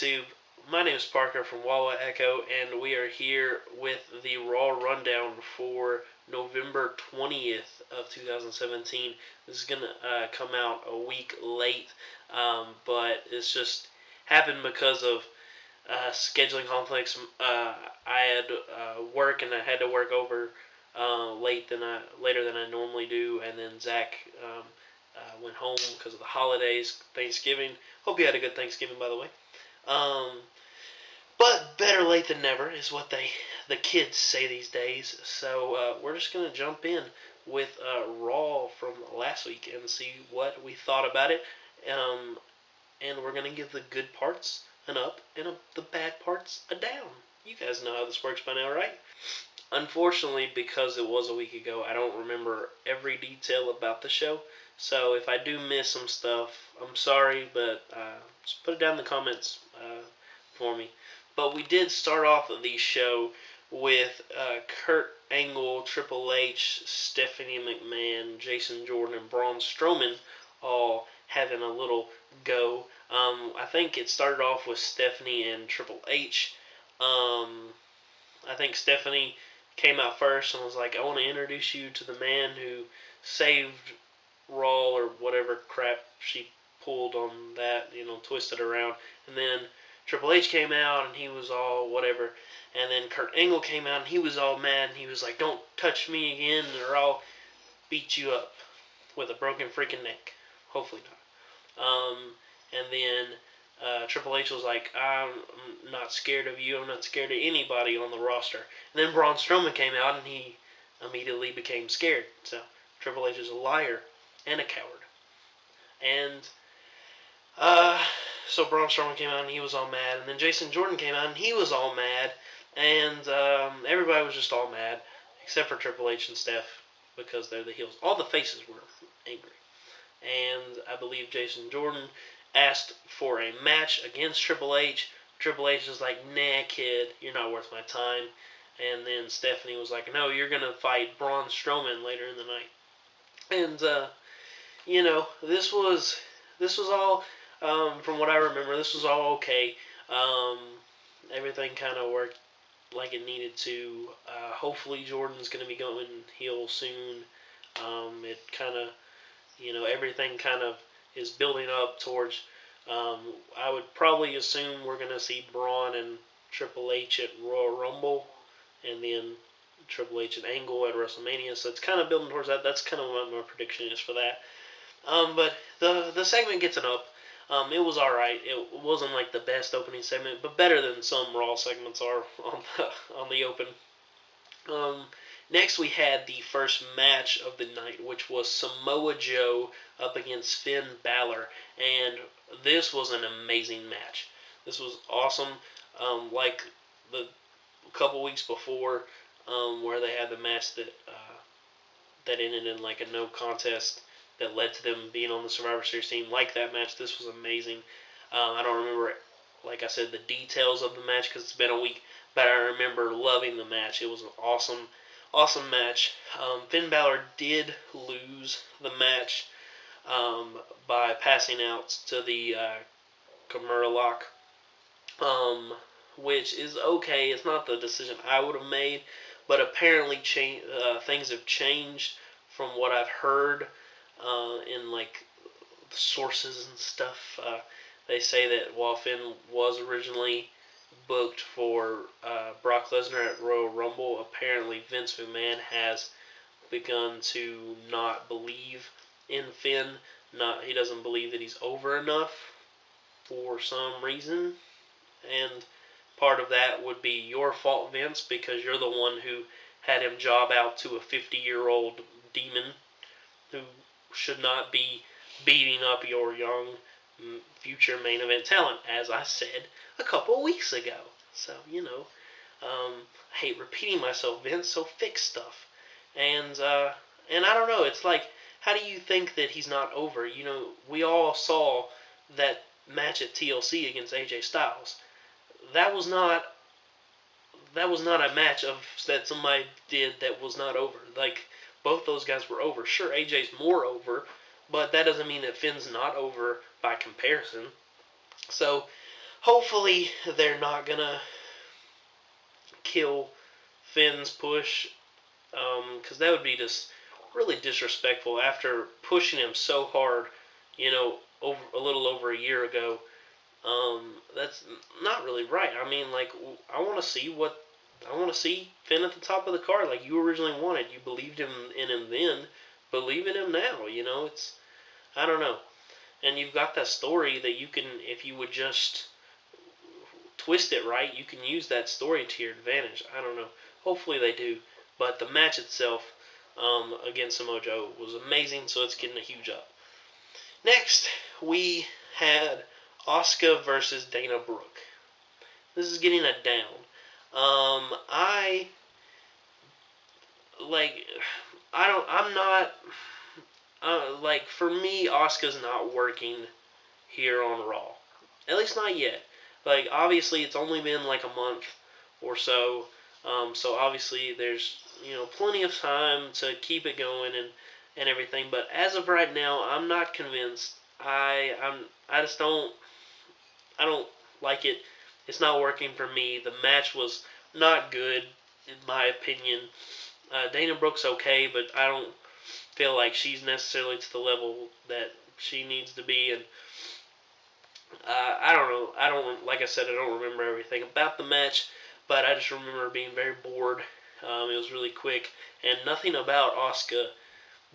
YouTube? My name is Parker from Wawa Echo, and we are here with the Raw Rundown for November 20th of 2017. This is going to come out a week late, but it's just happened because of scheduling conflicts. I had work, and I had to work over later than I normally do, and then Zach went home because of the holidays, Thanksgiving. Hope you had a good Thanksgiving, by the way. But better late than never is what the kids say these days. So we're just gonna jump in with Raw from last week and see what we thought about it. And we're gonna give the good parts an up and the bad parts a down. You guys know how this works by now, right? Unfortunately, because it was a week ago, I don't remember every detail about the show. So if I do miss some stuff, I'm sorry, but just put it down in the comments for me. But we did start off the show with Kurt Angle, Triple H, Stephanie McMahon, Jason Jordan, and Braun Strowman all having a little go. I think it started off with Stephanie and Triple H. I think Stephanie came out first and was like, I want to introduce you to the man who saved Raw or whatever crap she pulled on that, twisted around. And then Triple H came out and he was all whatever. And then Kurt Angle came out and he was all mad and he was like, don't touch me again or I'll beat you up with a broken freaking neck. Hopefully not. And then Triple H was like, I'm not scared of you. I'm not scared of anybody on the roster. And then Braun Strowman came out and he immediately became scared. So Triple H is a liar and a coward. And so Braun Strowman came out and he was all mad. And then Jason Jordan came out and he was all mad. And everybody was just all mad, except for Triple H and Steph, because they're the heels. All the faces were angry. And I believe Jason Jordan asked for a match against Triple H. Triple H was like, nah, kid, you're not worth my time. And then Stephanie was like, no, you're going to fight Braun Strowman later in the night. And, this was all, from what I remember, this was all okay. Everything kind of worked like it needed to. Hopefully Jordan's going to be going heel soon. It kind of, everything kind of is building up towards, I would probably assume we're going to see Braun and Triple H at Royal Rumble, and then Triple H and Angle at WrestleMania, so it's kind of building towards that. That's kind of what my prediction is for that. But the segment gets an up. It was alright. It wasn't like the best opening segment, but better than some Raw segments are on the open. Next, we had the first match of the night, which was Samoa Joe up against Finn Balor, and this was an amazing match. This was awesome, like the couple weeks before, where they had the match that ended in like a no contest that led to them being on the Survivor Series team. Like that match, this was amazing. I don't remember, like I said, the details of the match because it's been a week, but I remember loving the match. It was an awesome match. Finn Balor did lose the match by passing out to the Kimura lock, which is okay. It's not the decision I would have made, but apparently things have changed from what I've heard in like sources and stuff. They say that while Finn was originally booked for Brock Lesnar at Royal Rumble, apparently Vince McMahon has begun to not believe in Finn. He doesn't believe that he's over enough for some reason, and part of that would be your fault, Vince, because you're the one who had him job out to a 50-year-old demon who should not be beating up your young future main event talent, as I said a couple weeks ago. So, I hate repeating myself, Vince, so fix stuff. And I don't know, it's like, how do you think that he's not over? We all saw that match at TLC against AJ Styles. That was not a match that somebody did that was not over. Like, both those guys were over. Sure, AJ's more over, but that doesn't mean that Finn's not over by comparison. So, hopefully they're not gonna kill Finn's push, because that would be just really disrespectful after pushing him so hard, over a little over a year ago. That's not really right. I mean, like, I want to see Finn at the top of the card, like you originally wanted. You believed in him then, believe in him now. It's, I don't know. And you've got that story that you can, if you would just twist it right, you can use that story to your advantage. I don't know. Hopefully they do. But the match itself, against Samoa Joe, was amazing, so it's getting a huge up. Next, we had Asuka versus Dana Brooke. This is getting a down. I like. I'm not. Like, for me, Asuka's not working here on Raw. At least not yet. Like, obviously, it's only been like a month or so. So obviously, there's plenty of time to keep it going and everything. But as of right now, I'm not convinced. I just don't. I don't like it. It's not working for me. The match was not good, in my opinion. Dana Brooke's okay, but I don't feel like she's necessarily to the level that she needs to be. And I don't know. Like I said, I don't remember everything about the match, but I just remember being very bored. It was really quick, and nothing about Asuka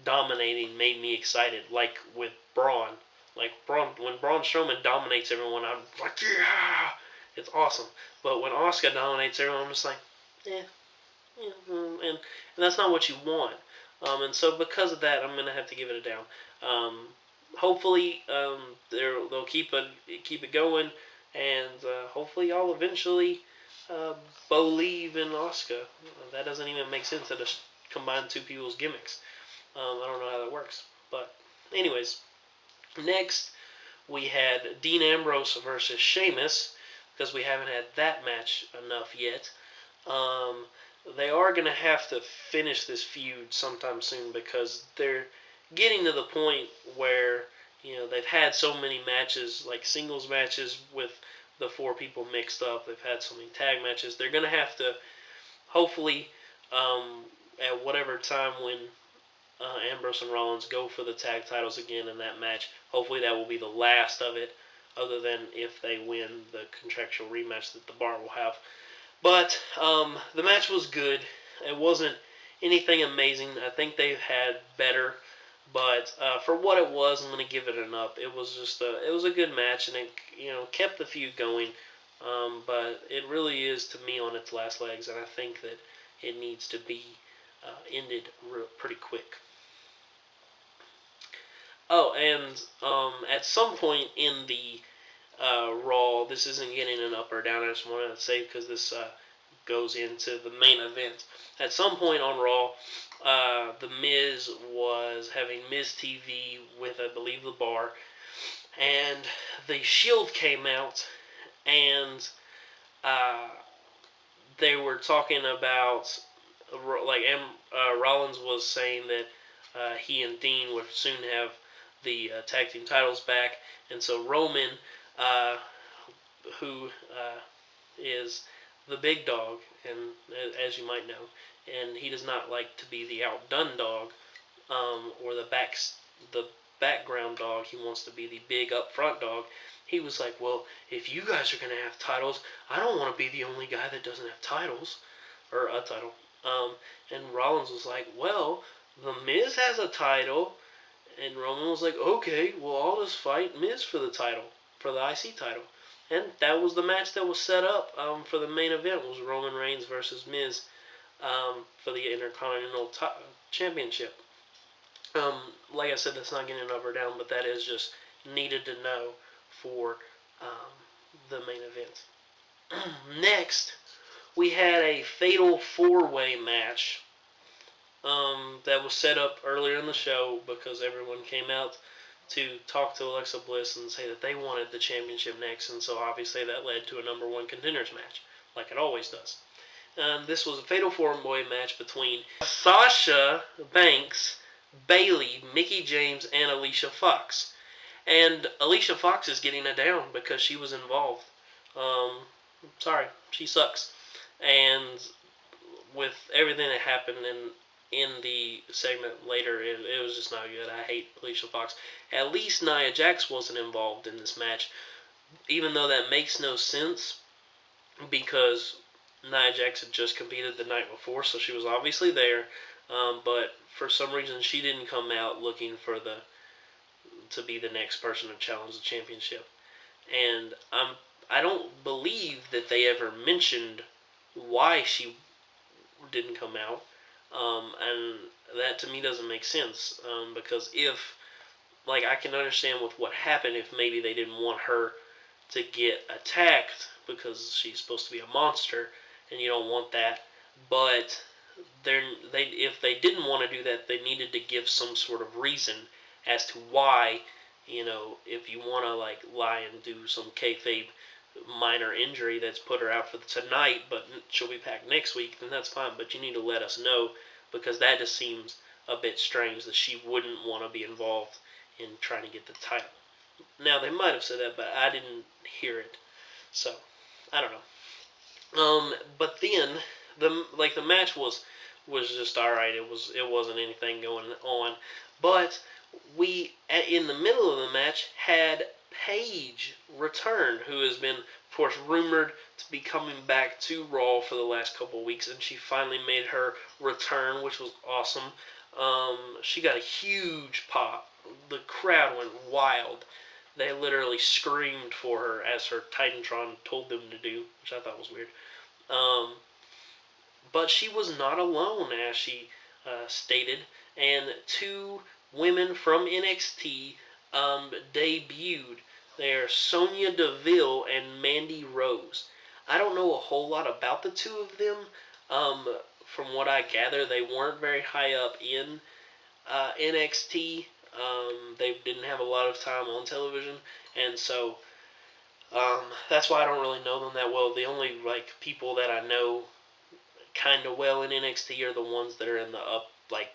dominating made me excited, like with Braun. Like when Braun Strowman dominates everyone, I'm like, yeah, it's awesome. But when Asuka dominates everyone, I'm just like, eh, and that's not what you want. And so because of that, I'm gonna have to give it a down. Hopefully, they'll keep it going, and hopefully, I'll eventually believe in Asuka. That doesn't even make sense to just combine two people's gimmicks. I don't know how that works, but anyways, next we had Dean Ambrose versus Sheamus, because we haven't had that match enough yet. They are going to have to finish this feud sometime soon, because they're getting to the point where they've had so many matches, like singles matches with the four people mixed up. They've had so many tag matches. They're going to have to, hopefully, at whatever time when Ambrose and Rollins go for the tag titles again in that match, hopefully that will be the last of it, other than if they win the contractual rematch that the Bar will have. But the match was good. It wasn't anything amazing. I think they've had better, but for what it was, I'm going to give it an up. It was just it was a good match, and it kept the feud going. But it really is, to me, on its last legs, and I think that it needs to be ended pretty quick. Oh, and at some point in the Raw, this isn't getting an up or down. I just wanted to say, because this goes into the main event. At some point on Raw, The Miz was having Miz TV with, I believe, the Bar, and the Shield came out, and they were talking about, like, Rollins was saying that he and Dean would soon have the tag team titles back, and so Roman, who is the big dog, and as you might know, and he does not like to be the outdone dog, or the background dog. He wants to be the big upfront dog. He was like, well, if you guys are going to have titles, I don't want to be the only guy that doesn't have titles, or a title. And Rollins was like, well, The Miz has a title. And Roman was like, okay, well, I'll just fight Miz for the title, for the IC title. And that was the match that was set up for the main event, was Roman Reigns versus Miz for the Intercontinental Championship. Like I said, that's not getting up or down, but that is just needed to know for the main event. Next, we had a fatal four-way match that was set up earlier in the show, because everyone came out to talk to Alexa Bliss and say that they wanted the championship next, and so obviously that led to a number one contenders match, like it always does. This was a fatal four-way match between Sasha Banks, Bayley, Mickie James, and Alicia Fox. And Alicia Fox is getting a down because she was involved. Sorry, she sucks. And with everything that happened in the segment later, it was just not good. I hate Alicia Fox. At least Nia Jax wasn't involved in this match, even though that makes no sense because Nia Jax had just competed the night before, so she was obviously there. But for some reason, she didn't come out looking for to be the next person to challenge the championship. And I don't believe that they ever mentioned why she didn't come out. And that to me doesn't make sense because if, like, I can understand with what happened if maybe they didn't want her to get attacked because she's supposed to be a monster and you don't want that. But if they didn't want to do that, they needed to give some sort of reason as to why. If you want to like lie and do some kayfabe minor injury that's put her out for tonight, but she'll be back next week, then that's fine. But you need to let us know because that just seems a bit strange that she wouldn't want to be involved in trying to get the title. Now they might have said that, but I didn't hear it, so I don't know. But then the match was just all right. It wasn't anything going on, but we in the middle of the match had Paige return, who has been, of course, rumored to be coming back to Raw for the last couple of weeks, and she finally made her return, which was awesome. She got a huge pop. The crowd went wild. They literally screamed for her as her Titantron told them to do, which I thought was weird. Um, but she was not alone, as she stated, and two women from NXT debuted. They're Sonya Deville and Mandy Rose. I don't know a whole lot about the two of them. From what I gather, they weren't very high up in NXT. They didn't have a lot of time on television, and so that's why I don't really know them that well. The only like people that I know kind of well in NXT are the ones that are in the up, like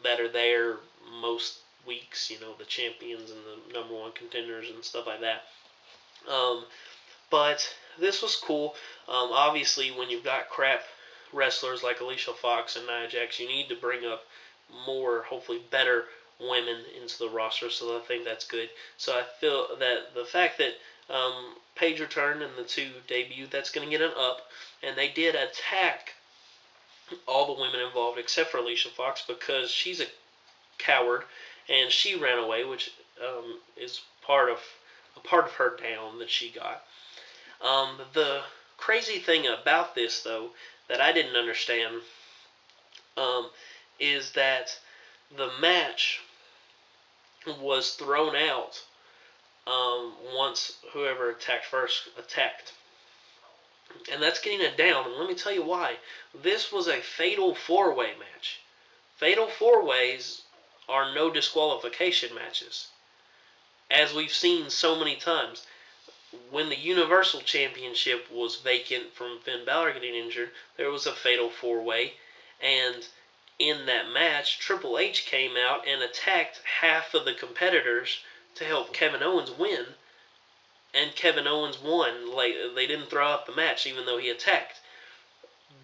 that are there most weeks. The champions and the number one contenders and stuff like that. Um, but this was cool. Obviously, when you've got crap wrestlers like Alicia Fox and Nia Jax, you need to bring up more, hopefully better women into the roster. So I think that's good. So I feel that the fact that Paige returned and the two debuted, that's going to get an up. And they did attack all the women involved except for Alicia Fox because she's a coward and she ran away, which is a part of her down that she got. The crazy thing about this, though, that I didn't understand, is that the match was thrown out once whoever attacked first attacked. And that's getting it down. And let me tell you why. This was a fatal four-way match. Fatal four-ways are no disqualification matches, as we've seen so many times. When the Universal Championship was vacant from Finn Balor getting injured, there was a fatal four-way, and in that match, Triple H came out and attacked half of the competitors to help Kevin Owens win, and Kevin Owens won. Like, they didn't throw out the match even though he attacked.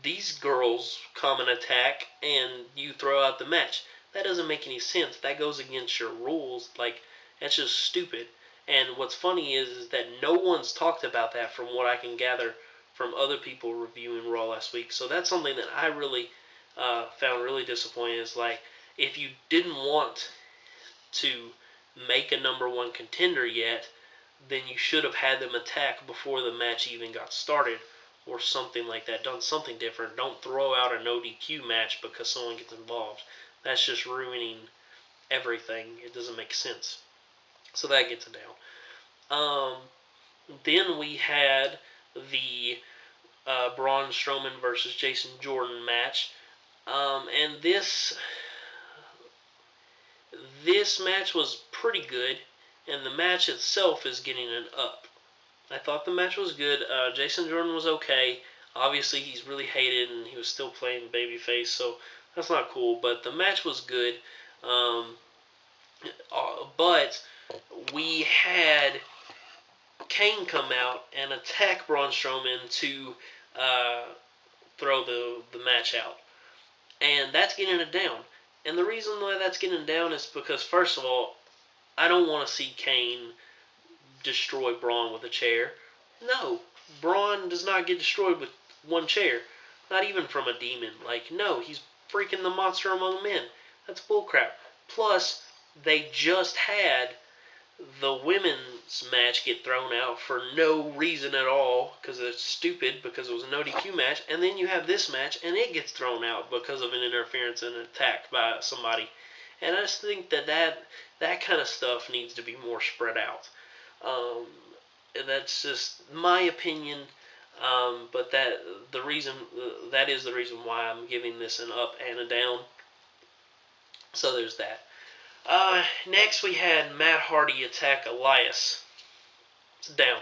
These girls come and attack, and you throw out the match. That doesn't make any sense. That goes against your rules. Like, that's just stupid. And what's funny is that no one's talked about that from what I can gather from other people reviewing Raw last week. So that's something that I really found really disappointing. Is like, if you didn't want to make a number one contender yet, then you should have had them attack before the match even got started, or something like that. Done something different. Don't throw out an ODQ match because someone gets involved. That's just ruining everything. It doesn't make sense. So that gets it down. Then we had the Braun Strowman versus Jason Jordan match. And this match was pretty good, and the match itself is getting an up. I thought the match was good. Jason Jordan was okay. Obviously, he's really hated, and he was still playing babyface, so that's not cool. But the match was good. But we had Kane come out and attack Braun Strowman to uh, throw the match out. And that's getting it down. And the reason why that's getting down is because, first of all, I don't want to see Kane destroy Braun with a chair. No, Braun does not get destroyed with one chair. Not even from a demon. Like, no, he's freaking the monster among men. That's bullcrap. Plus, they just had the women's match get thrown out for no reason at all because it's stupid because it was a no DQ match, and then you have this match and it gets thrown out because of an interference and an attack by somebody. And I just think that kind of stuff needs to be more spread out. Um, that's just my opinion. But that is the reason why I'm giving this an up and a down. So there's that. Next we had Matt Hardy attack Elias. It's down.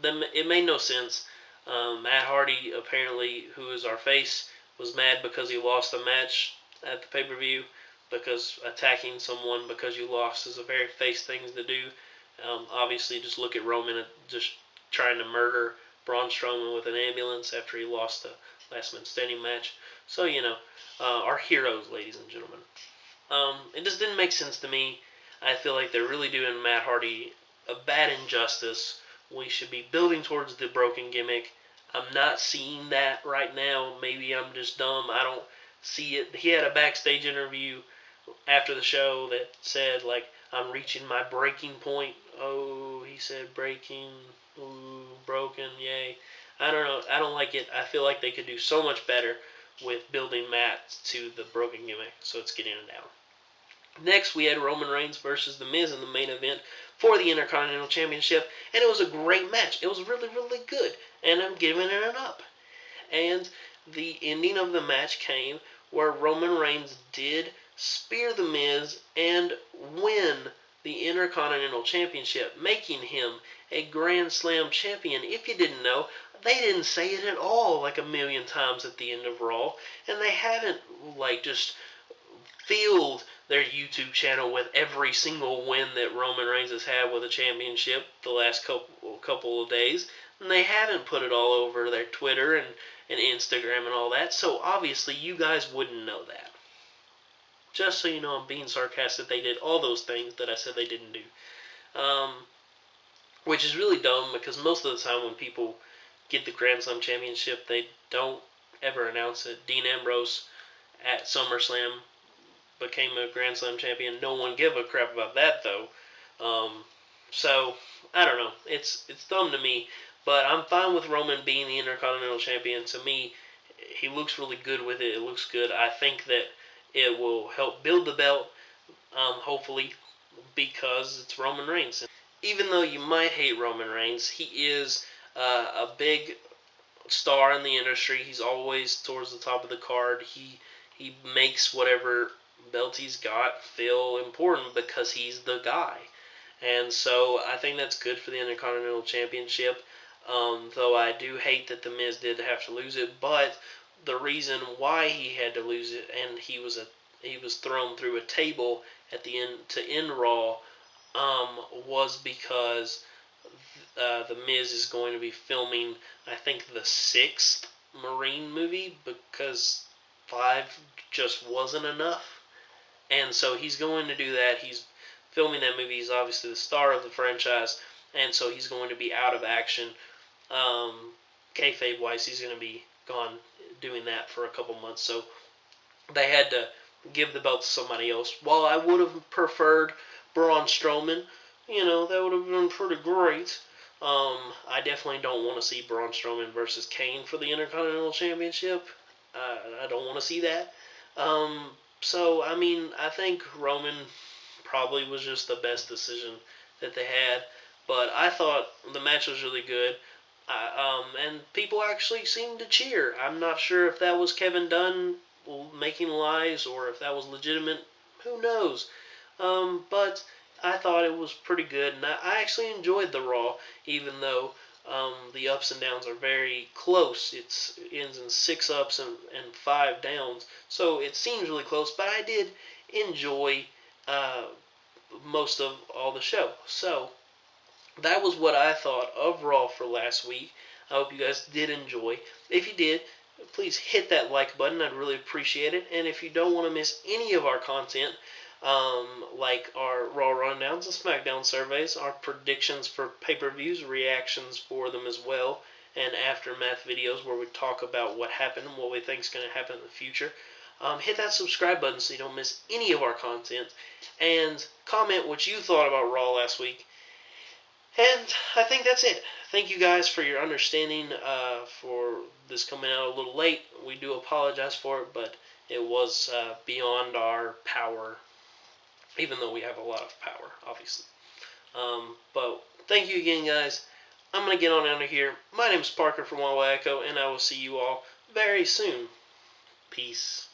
It made no sense. Matt Hardy, apparently, who is our face, was mad because he lost a match at the pay-per-view, because attacking someone because you lost is a very face thing to do. Obviously, just look at Roman just trying to murder Braun Strowman with an ambulance after he lost the last man standing match. So, our heroes, ladies and gentlemen. It just didn't make sense to me. I feel like they're really doing Matt Hardy a bad injustice. We should be building towards the broken gimmick. I'm not seeing that right now. Maybe I'm just dumb. I don't see it. He had a backstage interview after the show that said, like, I'm reaching my breaking point. Oh, he said breaking. Ooh, broken. Yay. I don't know. I don't like it. I feel like they could do so much better with building Matt to the broken gimmick. So it's getting it down. Next, we had Roman Reigns versus The Miz in the main event for the Intercontinental Championship, and it was a great match. It was really, really good, and I'm giving it an up. And the ending of the match came where Roman Reigns did spear The Miz and win the Intercontinental Championship, making him a Grand Slam champion. If you didn't know, they didn't say it at all like a million times at the end of Raw, and they haven't just filled their YouTube channel with every single win that Roman Reigns has had with a championship the last couple of days. And they haven't put it all over their Twitter and Instagram and all that. So obviously you guys wouldn't know that. Just so you know, I'm being sarcastic. They did all those things that I said they didn't do. Which is really dumb because most of the time when people get the Grand Slam championship, they don't ever announce it. Dean Ambrose at SummerSlam became a Grand Slam champion. No one gave a crap about that though. So I don't know. It's dumb to me, but I'm fine with Roman being the Intercontinental Champion. To me, he looks really good with it. It looks good. I think that it will help build the belt. Hopefully, because it's Roman Reigns. Even though you might hate Roman Reigns, he is a big star in the industry. He's always towards the top of the card. He makes whatever belt he's got feel important because he's the guy. And so I think that's good for the Intercontinental Championship. Though I do hate that The Miz did have to lose it, but the reason why he had to lose it, and he was thrown through a table at the end to end Raw, was because The Miz is going to be filming, I think, the 6th Marine movie because 5 just wasn't enough. And so he's going to do that. He's filming that movie. He's obviously the star of the franchise, and so he's going to be out of action. Kayfabe-wise, he's going to be gone doing that for a couple months. So they had to give the belt to somebody else. While I would have preferred Braun Strowman, that would have been pretty great. I definitely don't want to see Braun Strowman versus Kane for the Intercontinental Championship. I don't want to see that. So, I think Roman probably was just the best decision that they had. But I thought the match was really good. And people actually seemed to cheer. I'm not sure if that was Kevin Dunn making lies or if that was legitimate. Who knows? But I thought it was pretty good. And I actually enjoyed the Raw, even though the ups and downs are very close. It ends in 6 ups and 5 downs. So it seems really close, but I did enjoy most of all the show. So that was what I thought of Raw for last week. I hope you guys did enjoy. If you did, please hit that like button. I'd really appreciate it. And if you don't want to miss any of our content, like our Raw rundowns, the SmackDown surveys, our predictions for pay-per-views, reactions for them as well, and aftermath videos where we talk about what happened and what we think is going to happen in the future, hit that subscribe button so you don't miss any of our content. And comment what you thought about Raw last week. And I think that's it. Thank you guys for your understanding for this coming out a little late. We do apologize for it, but it was beyond our power, even though we have a lot of power, obviously. But thank you again, guys. I'm going to get on out of here. My name is Parker from Wawa Echo, and I will see you all very soon. Peace.